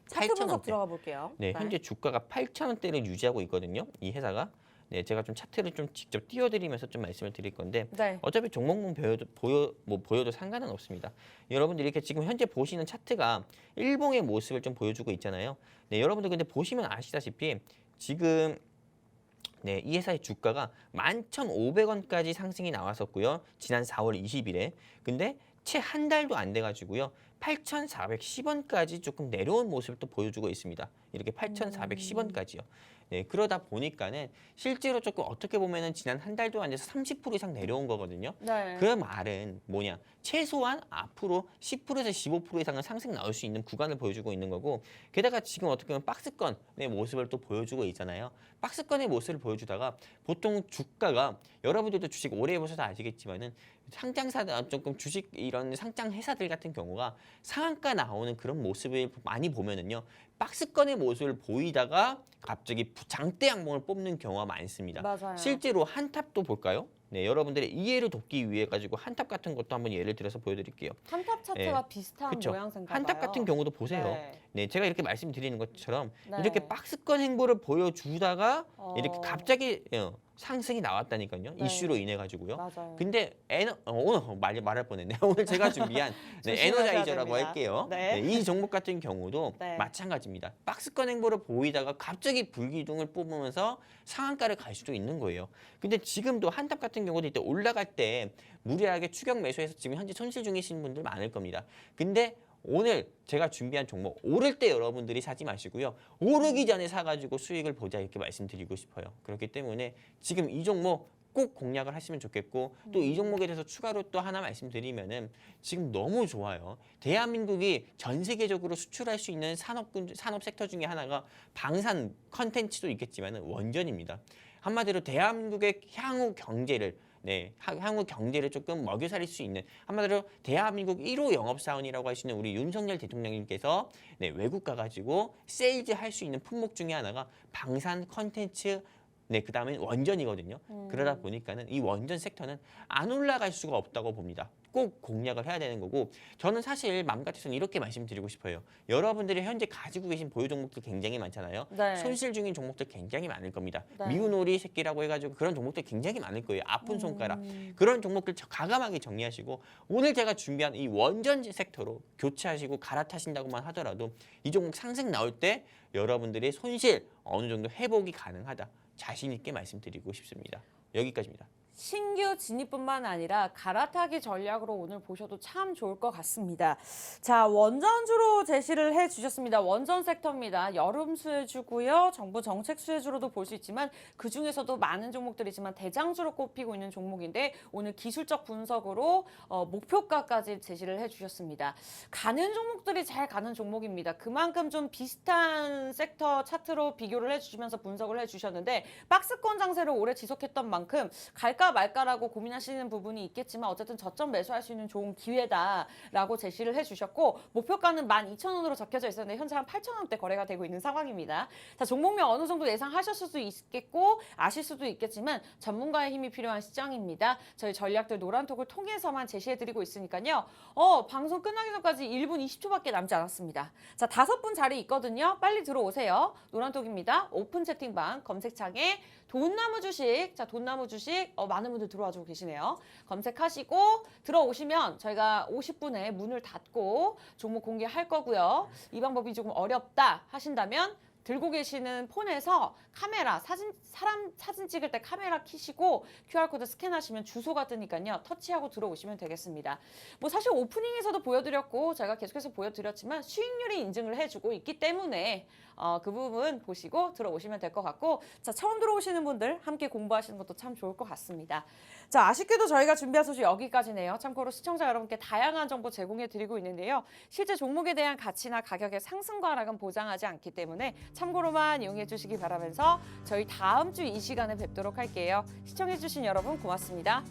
차트 분석 8,000원대. 들어가 볼게요. 네, 현재 주가가 8,000원대를 유지하고 있거든요. 이 회사가. 네, 제가 좀 차트를 좀 직접 띄워드리면서 좀 말씀을 드릴 건데 네. 어차피 종목만 보여도 상관은 없습니다. 여러분들이 이렇게 지금 현재 보시는 차트가 일봉의 모습을 좀 보여주고 있잖아요. 네, 여러분들 근데 보시면 아시다시피 지금 네, 이 회사의 주가가 11,500원까지 상승이 나왔었고요. 지난 4월 20일에. 근데 채 한 달도 안 돼가지고요. 8,410원까지 조금 내려온 모습을 또 보여주고 있습니다. 이렇게 8,410원까지요. 네, 그러다 보니까는 실제로 조금 어떻게 보면은 지난 한 달도 안 돼서 30% 이상 내려온 거거든요. 네. 그 말은 뭐냐? 최소한 앞으로 10%에서 15% 이상은 상승 나올 수 있는 구간을 보여주고 있는 거고 게다가 지금 어떻게 보면 박스권의 모습을 또 보여주고 있잖아요. 박스권의 모습을 보여주다가 보통 주가가 여러분들도 주식 오래 해보셔서 아시겠지만은 상장사 조금 주식 이런 상장 회사들 같은 경우가 상한가 나오는 그런 모습을 많이 보면은요. 박스권의 모습을 보이다가 갑자기 장대 양봉을 뽑는 경우가 많습니다. 맞아요. 실제로 한탑도 볼까요? 네, 여러분들의 이해를 돕기 위해 가지고 한탑 같은 것도 한번 예를 들어서 보여드릴게요. 한탑 차트가 비슷한 그쵸. 모양새인가 봐요. 한탑 같은 경우도 보세요. 네. 네, 제가 이렇게 말씀드리는 것처럼 네. 이렇게 박스권 행보를 보여주다가 이렇게 어. 갑자기 상승이 나왔다니까요. 네. 이슈로 인해 가지고요. 맞아요. 근데 오늘 말할 뻔했네요. 오늘 제가 준비한 조심하셔야 에너자이저라고 됩니다. 할게요. 네. 이 종목 같은 경우도 네. 마찬가지입니다. 박스권 행보를 보이다가 갑자기 불기둥을 뽑으면서 상한가를 갈 수도 있는 거예요. 근데 지금도 한탑 같은 경우도 이때 올라갈 때 무리하게 추격 매수해서 지금 현재 손실 중이신 분들 많을 겁니다. 근데 오늘 제가 준비한 종목 오를 때 여러분들이 사지 마시고요. 오르기 전에 사가지고 수익을 보자 이렇게 말씀드리고 싶어요. 그렇기 때문에 지금 이 종목 꼭 공략을 하시면 좋겠고 또 이 종목에 대해서 추가로 또 하나 말씀드리면은 지금 너무 좋아요. 대한민국이 전 세계적으로 수출할 수 있는 산업 섹터 중에 하나가 방산 컨텐츠도 있겠지만은 원전입니다. 한마디로 대한민국의 향후 경제를 향후 경제를 조금 먹여 살릴 수 있는 한마디로 대한민국 1호 영업사원이라고 하시는 우리 윤석열 대통령님께서 외국 가가지고 세일즈 할 수 있는 품목 중에 하나가 방산 컨텐츠 그 다음에 원전이거든요. 그러다 보니까는 이 원전 섹터는 안 올라갈 수가 없다고 봅니다. 꼭 공략을 해야 되는 거고 저는 사실 맘 같아서는 이렇게 말씀드리고 싶어요. 여러분들이 현재 가지고 계신 보유 종목들 굉장히 많잖아요. 네. 손실 중인 종목들 굉장히 많을 겁니다. 네. 미운 오리 새끼라고 해가지고 그런 종목들 굉장히 많을 거예요. 아픈 손가락. 그런 종목들 과감하게 정리하시고 오늘 제가 준비한 이 원전 섹터로 교체하시고 갈아타신다고만 하더라도 이 종목 상승 나올 때 여러분들의 손실 어느 정도 회복이 가능하다. 자신 있게 말씀드리고 싶습니다. 여기까지입니다. 신규 진입뿐만 아니라 갈아타기 전략으로 오늘 보셔도 참 좋을 것 같습니다. 자, 원전주로 제시를 해주셨습니다. 원전 섹터입니다. 여름 수혜주고요. 정부 정책 수혜주로도 볼 수 있지만 그중에서도 많은 종목들이지만 대장주로 꼽히고 있는 종목인데 오늘 기술적 분석으로 목표가까지 제시를 해주셨습니다. 가는 종목들이 잘 가는 종목입니다. 그만큼 좀 비슷한 섹터 차트로 비교를 해주시면서 분석을 해주셨는데 박스권 장세를 오래 지속했던 만큼 갈까 할까 말까라고 고민하시는 부분이 있겠지만 어쨌든 저점 매수할 수 있는 좋은 기회다라고 제시를 해주셨고 목표가는 12,000원으로 적혀져 있었는데 현재 한 8,000원대 거래가 되고 있는 상황입니다. 자, 종목명 어느 정도 예상하셨을 수도 있겠고 아실 수도 있겠지만 전문가의 힘이 필요한 시장입니다. 저희 전략들 노란톡을 통해서만 제시해드리고 있으니까요. 방송 끝나기 전까지 1분 20초밖에 남지 않았습니다. 자, 5분 자리 있거든요. 빨리 들어오세요. 노란톡입니다. 오픈 채팅방 검색창에 돈나무 주식, 자, 돈나무 주식, 많은 분들 들어와주고 계시네요. 검색하시고 들어오시면 저희가 50분에 문을 닫고 종목 공개할 거고요. 이 방법이 조금 어렵다 하신다면 들고 계시는 폰에서 카메라, 사람 사진 찍을 때 카메라 켜시고 QR코드 스캔하시면 주소가 뜨니까요. 터치하고 들어오시면 되겠습니다. 뭐 사실 오프닝에서도 보여드렸고 제가 계속해서 보여드렸지만 수익률이 인증을 해주고 있기 때문에 그 부분 보시고 들어오시면 될 것 같고 자, 처음 들어오시는 분들 함께 공부하시는 것도 참 좋을 것 같습니다. 자, 아쉽게도 저희가 준비한 소식 여기까지네요. 참고로 시청자 여러분께 다양한 정보 제공해드리고 있는데요. 실제 종목에 대한 가치나 가격의 상승과 하락은 보장하지 않기 때문에 참고로만 이용해 주시기 바라면서 저희 다음 주 이 시간에 뵙도록 할게요. 시청해 주신 여러분 고맙습니다.